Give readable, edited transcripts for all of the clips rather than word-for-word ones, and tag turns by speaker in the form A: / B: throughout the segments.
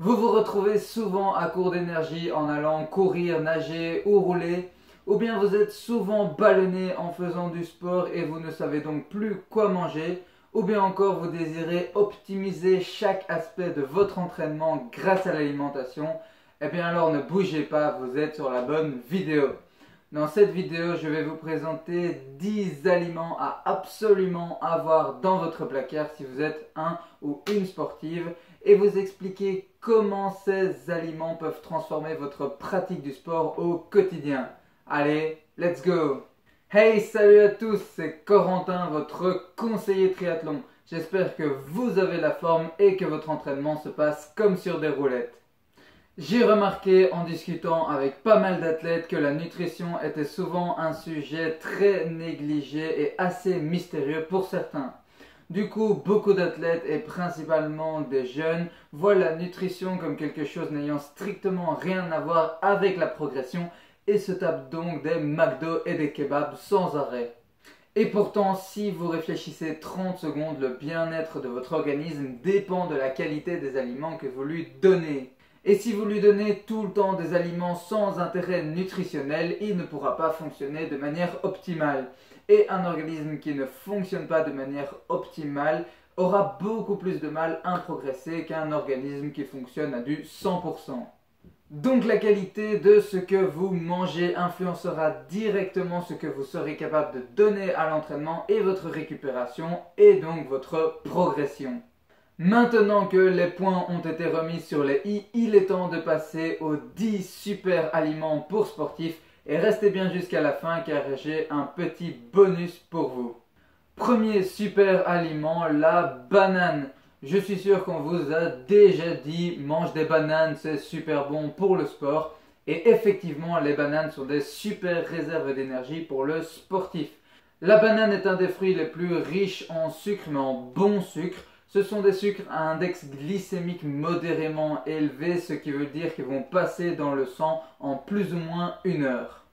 A: Vous vous retrouvez souvent à court d'énergie en allant courir, nager ou rouler, ou bien vous êtes souvent ballonné en faisant du sport et vous ne savez donc plus quoi manger, ou bien encore vous désirez optimiser chaque aspect de votre entraînement grâce à l'alimentation, eh bien alors ne bougez pas, vous êtes sur la bonne vidéo. Dans cette vidéo, je vais vous présenter 10 aliments à absolument avoir dans votre placard si vous êtes un ou une sportive et vous expliquer comment ces aliments peuvent transformer votre pratique du sport au quotidien. Allez, let's go! Hey, salut à tous, c'est Corentin, votre conseiller triathlon. J'espère que vous avez la forme et que votre entraînement se passe comme sur des roulettes. J'ai remarqué en discutant avec pas mal d'athlètes que la nutrition était souvent un sujet très négligé et assez mystérieux pour certains. Du coup, beaucoup d'athlètes et principalement des jeunes voient la nutrition comme quelque chose n'ayant strictement rien à voir avec la progression et se tapent donc des McDo et des kebabs sans arrêt. Et pourtant, si vous réfléchissez 30 secondes, le bien-être de votre organisme dépend de la qualité des aliments que vous lui donnez. Et si vous lui donnez tout le temps des aliments sans intérêt nutritionnel, il ne pourra pas fonctionner de manière optimale. Et un organisme qui ne fonctionne pas de manière optimale aura beaucoup plus de mal à progresser qu'un organisme qui fonctionne à du 100%. Donc la qualité de ce que vous mangez influencera directement ce que vous serez capable de donner à l'entraînement et votre récupération et donc votre progression. Maintenant que les points ont été remis sur les i, il est temps de passer aux 10 super aliments pour sportifs et restez bien jusqu'à la fin car j'ai un petit bonus pour vous. Premier super aliment, la banane. Je suis sûr qu'on vous a déjà dit mange des bananes, c'est super bon pour le sport. Et effectivement, les bananes sont des super réserves d'énergie pour le sportif. La banane est un des fruits les plus riches en sucre, mais en bon sucre. Ce sont des sucres à index glycémique modérément élevé, ce qui veut dire qu'ils vont passer dans le sang en plus ou moins 1 heure.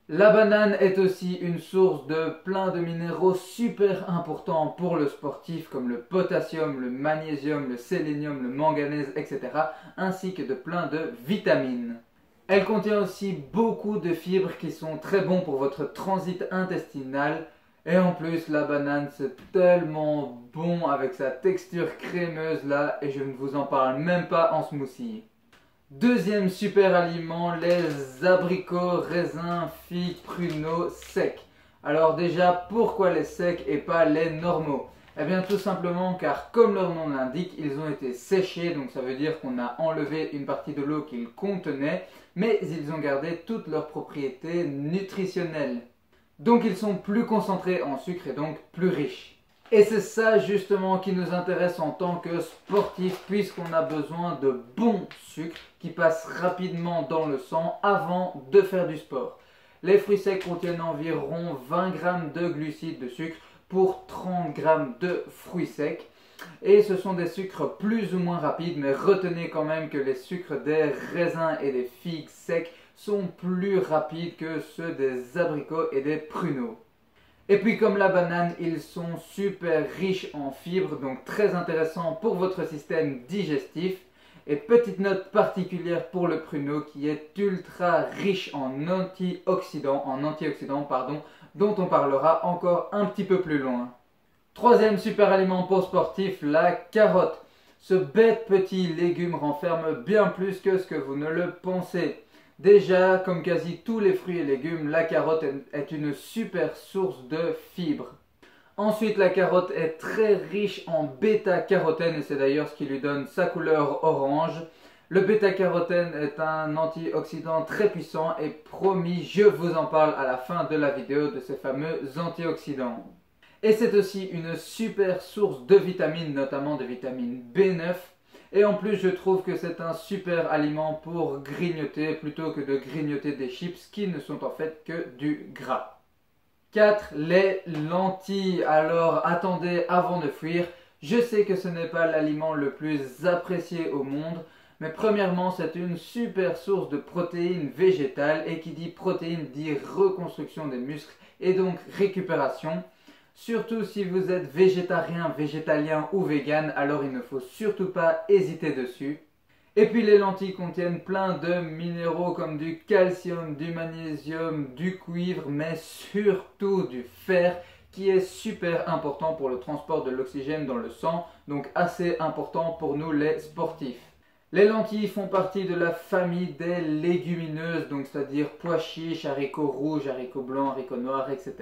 A: La banane est aussi une source de plein de minéraux super importants pour le sportif comme le potassium, le magnésium, le sélénium, le manganèse, etc. ainsi que de plein de vitamines. Elle contient aussi beaucoup de fibres qui sont très bons pour votre transit intestinal. Et en plus, la banane, c'est tellement bon avec sa texture crémeuse là, et je ne vous en parle même pas en smoothie. Deuxième super aliment, les abricots, raisins, figues, pruneaux secs. Alors déjà, pourquoi les secs et pas les normaux? Eh bien tout simplement car comme leur nom l'indique, ils ont été séchés, donc ça veut dire qu'on a enlevé une partie de l'eau qu'ils contenaient, mais ils ont gardé toutes leurs propriétés nutritionnelles. Donc ils sont plus concentrés en sucre et donc plus riches. Et c'est ça justement qui nous intéresse en tant que sportif puisqu'on a besoin de bons sucres qui passent rapidement dans le sang avant de faire du sport. Les fruits secs contiennent environ 20 g de glucides de sucre pour 30 g de fruits secs. Et ce sont des sucres plus ou moins rapides, mais retenez quand même que les sucres des raisins et des figues secs sont plus rapides que ceux des abricots et des pruneaux. Et puis comme la banane, ils sont super riches en fibres, donc très intéressants pour votre système digestif. Et petite note particulière pour le pruneau qui est ultra riche en antioxydants, dont on parlera encore un petit peu plus loin. Troisième super aliment pour sportif, la carotte. Ce bête petit légume renferme bien plus que ce que vous ne le pensez. Déjà, comme quasi tous les fruits et légumes, la carotte est une super source de fibres. Ensuite, la carotte est très riche en bêta-carotène et c'est d'ailleurs ce qui lui donne sa couleur orange. Le bêta-carotène est un antioxydant très puissant et promis, je vous en parle à la fin de la vidéo de ces fameux antioxydants. Et c'est aussi une super source de vitamines, notamment de vitamine B9. Et en plus, je trouve que c'est un super aliment pour grignoter plutôt que de grignoter des chips qui ne sont en fait que du gras. 4. Les lentilles. Alors attendez avant de fuir. Je sais que ce n'est pas l'aliment le plus apprécié au monde, mais premièrement, c'est une super source de protéines végétales et qui dit protéines dit reconstruction des muscles et donc récupération. Surtout si vous êtes végétarien, végétalien ou vegan, alors il ne faut surtout pas hésiter dessus. Et puis les lentilles contiennent plein de minéraux comme du calcium, du magnésium, du cuivre, mais surtout du fer qui est super important pour le transport de l'oxygène dans le sang, donc assez important pour nous les sportifs. Les lentilles font partie de la famille des légumineuses, donc c'est-à-dire pois chiches, haricots rouges, haricots blancs, haricots noirs, etc.,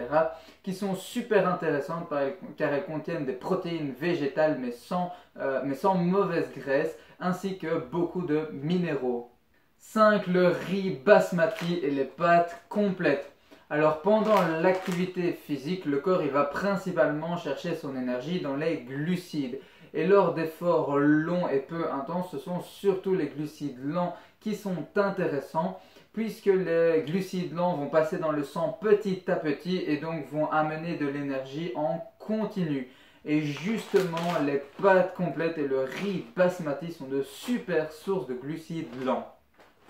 A: qui sont super intéressantes car elles contiennent des protéines végétales mais sans mauvaise graisse, ainsi que beaucoup de minéraux. 5. Le riz basmati et les pâtes complètes. Alors pendant l'activité physique, le corps il va principalement chercher son énergie dans les glucides. Et lors d'efforts longs et peu intenses, ce sont surtout les glucides lents qui sont intéressants puisque les glucides lents vont passer dans le sang petit à petit et donc vont amener de l'énergie en continu. Et justement, les pâtes complètes et le riz basmati sont de super sources de glucides lents.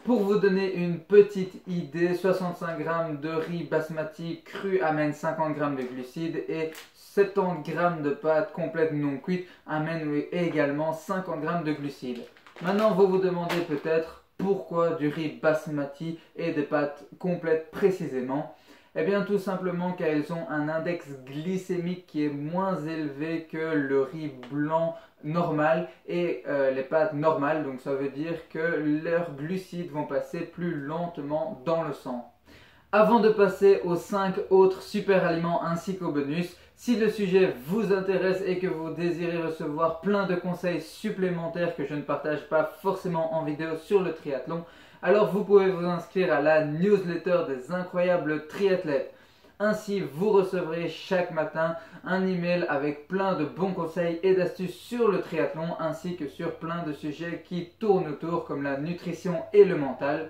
A: Pour vous donner une petite idée, 65 g de riz basmati cru amène 50 g de glucides et 70 g de pâtes complètes non cuites amènent également 50 g de glucides. Maintenant, vous vous demandez peut-être pourquoi du riz basmati et des pâtes complètes précisément. Eh bien tout simplement car ils ont un index glycémique qui est moins élevé que le riz blanc normal et les pâtes normales. Donc ça veut dire que leurs glucides vont passer plus lentement dans le sang. Avant de passer aux 5 autres super aliments ainsi qu'au bonus, si le sujet vous intéresse et que vous désirez recevoir plein de conseils supplémentaires que je ne partage pas forcément en vidéo sur le triathlon, alors vous pouvez vous inscrire à la newsletter des incroyables triathlètes. Ainsi, vous recevrez chaque matin un email avec plein de bons conseils et d'astuces sur le triathlon ainsi que sur plein de sujets qui tournent autour comme la nutrition et le mental.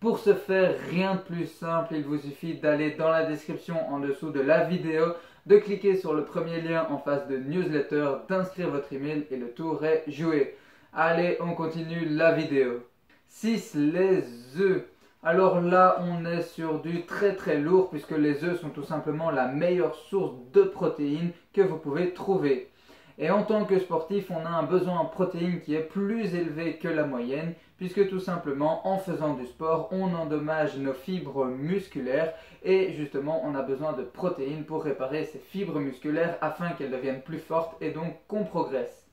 A: Pour ce faire, rien de plus simple, il vous suffit d'aller dans la description en dessous de la vidéo, de cliquer sur le premier lien en face de newsletter, d'inscrire votre email et le tour est joué. Allez, on continue la vidéo. 6. Les œufs. Alors là, on est sur du très lourd puisque les œufs sont tout simplement la meilleure source de protéines que vous pouvez trouver. Et en tant que sportif, on a un besoin en protéines qui est plus élevé que la moyenne puisque tout simplement en faisant du sport, on endommage nos fibres musculaires et justement on a besoin de protéines pour réparer ces fibres musculaires afin qu'elles deviennent plus fortes et donc qu'on progresse.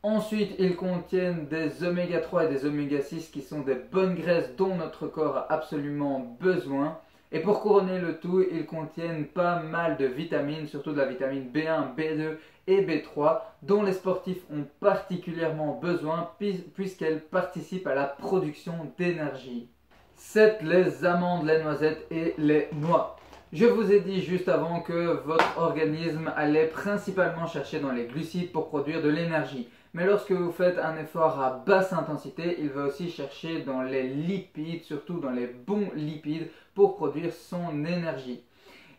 A: Ensuite, ils contiennent des oméga 3 et des oméga 6 qui sont des bonnes graisses dont notre corps a absolument besoin. Et pour couronner le tout, ils contiennent pas mal de vitamines, surtout de la vitamine B1, B2 et B3, dont les sportifs ont particulièrement besoin puisqu'elles participent à la production d'énergie. 7. Les amandes, les noisettes et les noix. Je vous ai dit juste avant que votre organisme allait principalement chercher dans les glucides pour produire de l'énergie. Mais lorsque vous faites un effort à basse intensité, il va aussi chercher dans les lipides, surtout dans les bons lipides, pour produire son énergie.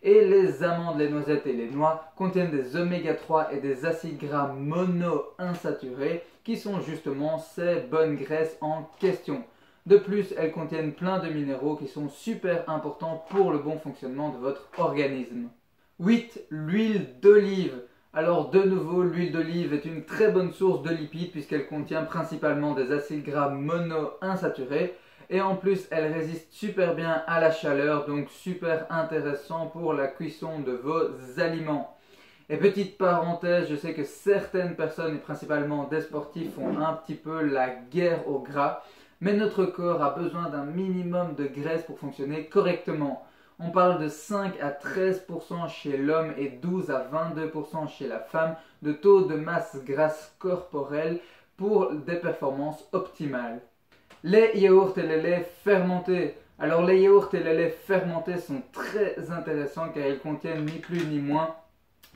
A: Et les amandes, les noisettes et les noix contiennent des oméga 3 et des acides gras monoinsaturés qui sont justement ces bonnes graisses en question. De plus, elles contiennent plein de minéraux qui sont super importants pour le bon fonctionnement de votre organisme. 8. L'huile d'olive. Alors de nouveau, l'huile d'olive est une très bonne source de lipides puisqu'elle contient principalement des acides gras monoinsaturés. Et en plus, elle résiste super bien à la chaleur, donc super intéressant pour la cuisson de vos aliments. Et petite parenthèse, je sais que certaines personnes, et principalement des sportifs, font un petit peu la guerre au gras. Mais notre corps a besoin d'un minimum de graisse pour fonctionner correctement. On parle de 5 à 13% chez l'homme et 12 à 22% chez la femme de taux de masse grasse corporelle pour des performances optimales. Les yaourts et les laits fermentés. Alors les yaourts et les laits fermentés sont très intéressants car ils contiennent ni plus ni moins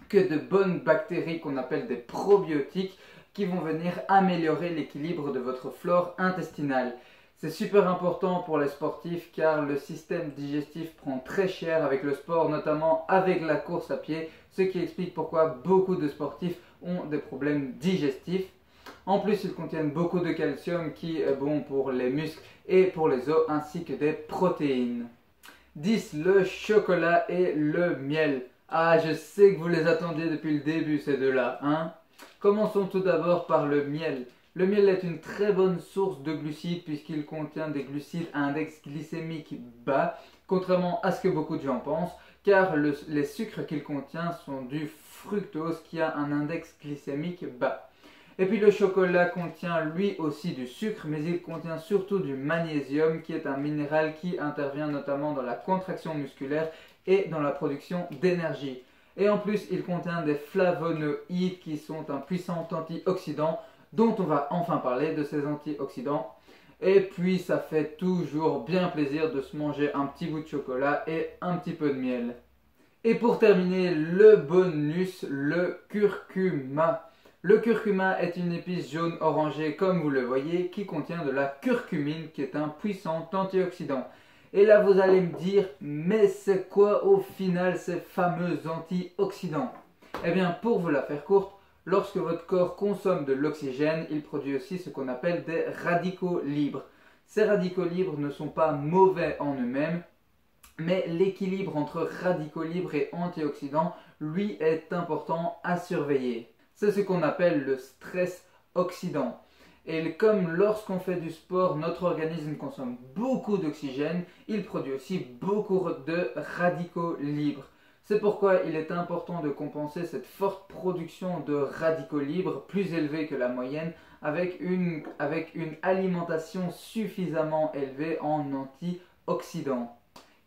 A: que de bonnes bactéries qu'on appelle des probiotiques qui vont venir améliorer l'équilibre de votre flore intestinale. C'est super important pour les sportifs car le système digestif prend très cher avec le sport, notamment avec la course à pied, ce qui explique pourquoi beaucoup de sportifs ont des problèmes digestifs. En plus, ils contiennent beaucoup de calcium qui est bon pour les muscles et pour les os ainsi que des protéines. 10. Le chocolat et le miel. Ah, je sais que vous les attendiez depuis le début ces deux-là, hein? Commençons tout d'abord par le miel. Le miel est une très bonne source de glucides puisqu'il contient des glucides à index glycémique bas, contrairement à ce que beaucoup de gens pensent, car les sucres qu'il contient sont du fructose qui a un index glycémique bas. Et puis le chocolat contient lui aussi du sucre, mais il contient surtout du magnésium qui est un minéral qui intervient notamment dans la contraction musculaire et dans la production d'énergie. Et en plus, il contient des flavonoïdes qui sont un puissant antioxydant dont on va enfin parler de ces antioxydants. Et puis ça fait toujours bien plaisir de se manger un petit bout de chocolat et un petit peu de miel. Et pour terminer, le bonus, le curcuma. Le curcuma est une épice jaune orangée comme vous le voyez qui contient de la curcumine qui est un puissant antioxydant. Et là vous allez me dire, mais c'est quoi au final ces fameux antioxydants? Eh bien pour vous la faire courte, lorsque votre corps consomme de l'oxygène, il produit aussi ce qu'on appelle des radicaux libres. Ces radicaux libres ne sont pas mauvais en eux-mêmes, mais l'équilibre entre radicaux libres et antioxydants, lui, est important à surveiller. C'est ce qu'on appelle le stress oxydant. Et comme lorsqu'on fait du sport, notre organisme consomme beaucoup d'oxygène, il produit aussi beaucoup de radicaux libres. C'est pourquoi il est important de compenser cette forte production de radicaux libres, plus élevée que la moyenne, avec une alimentation suffisamment élevée en antioxydants.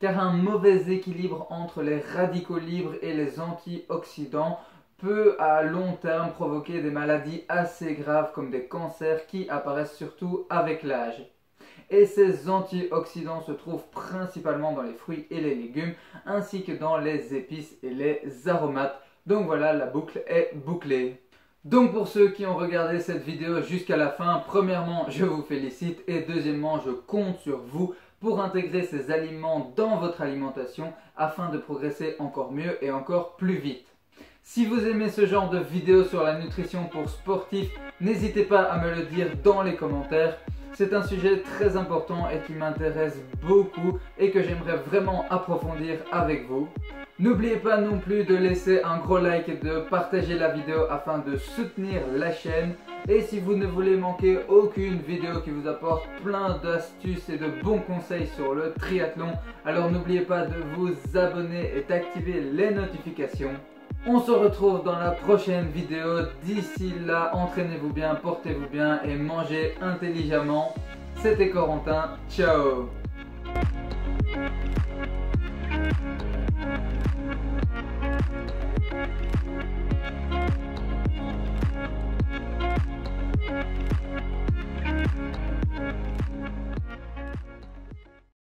A: Car un mauvais équilibre entre les radicaux libres et les antioxydants peut à long terme provoquer des maladies assez graves comme des cancers qui apparaissent surtout avec l'âge. Et ces antioxydants se trouvent principalement dans les fruits et les légumes ainsi que dans les épices et les aromates. Donc voilà, la boucle est bouclée. Donc pour ceux qui ont regardé cette vidéo jusqu'à la fin, premièrement je vous félicite et deuxièmement je compte sur vous pour intégrer ces aliments dans votre alimentation afin de progresser encore mieux et encore plus vite. Si vous aimez ce genre de vidéos sur la nutrition pour sportifs, n'hésitez pas à me le dire dans les commentaires. C'est un sujet très important et qui m'intéresse beaucoup et que j'aimerais vraiment approfondir avec vous. N'oubliez pas non plus de laisser un gros like et de partager la vidéo afin de soutenir la chaîne. Et si vous ne voulez manquer aucune vidéo qui vous apporte plein d'astuces et de bons conseils sur le triathlon, alors n'oubliez pas de vous abonner et d'activer les notifications. On se retrouve dans la prochaine vidéo. D'ici là, entraînez-vous bien, portez-vous bien et mangez intelligemment. C'était Corentin, ciao!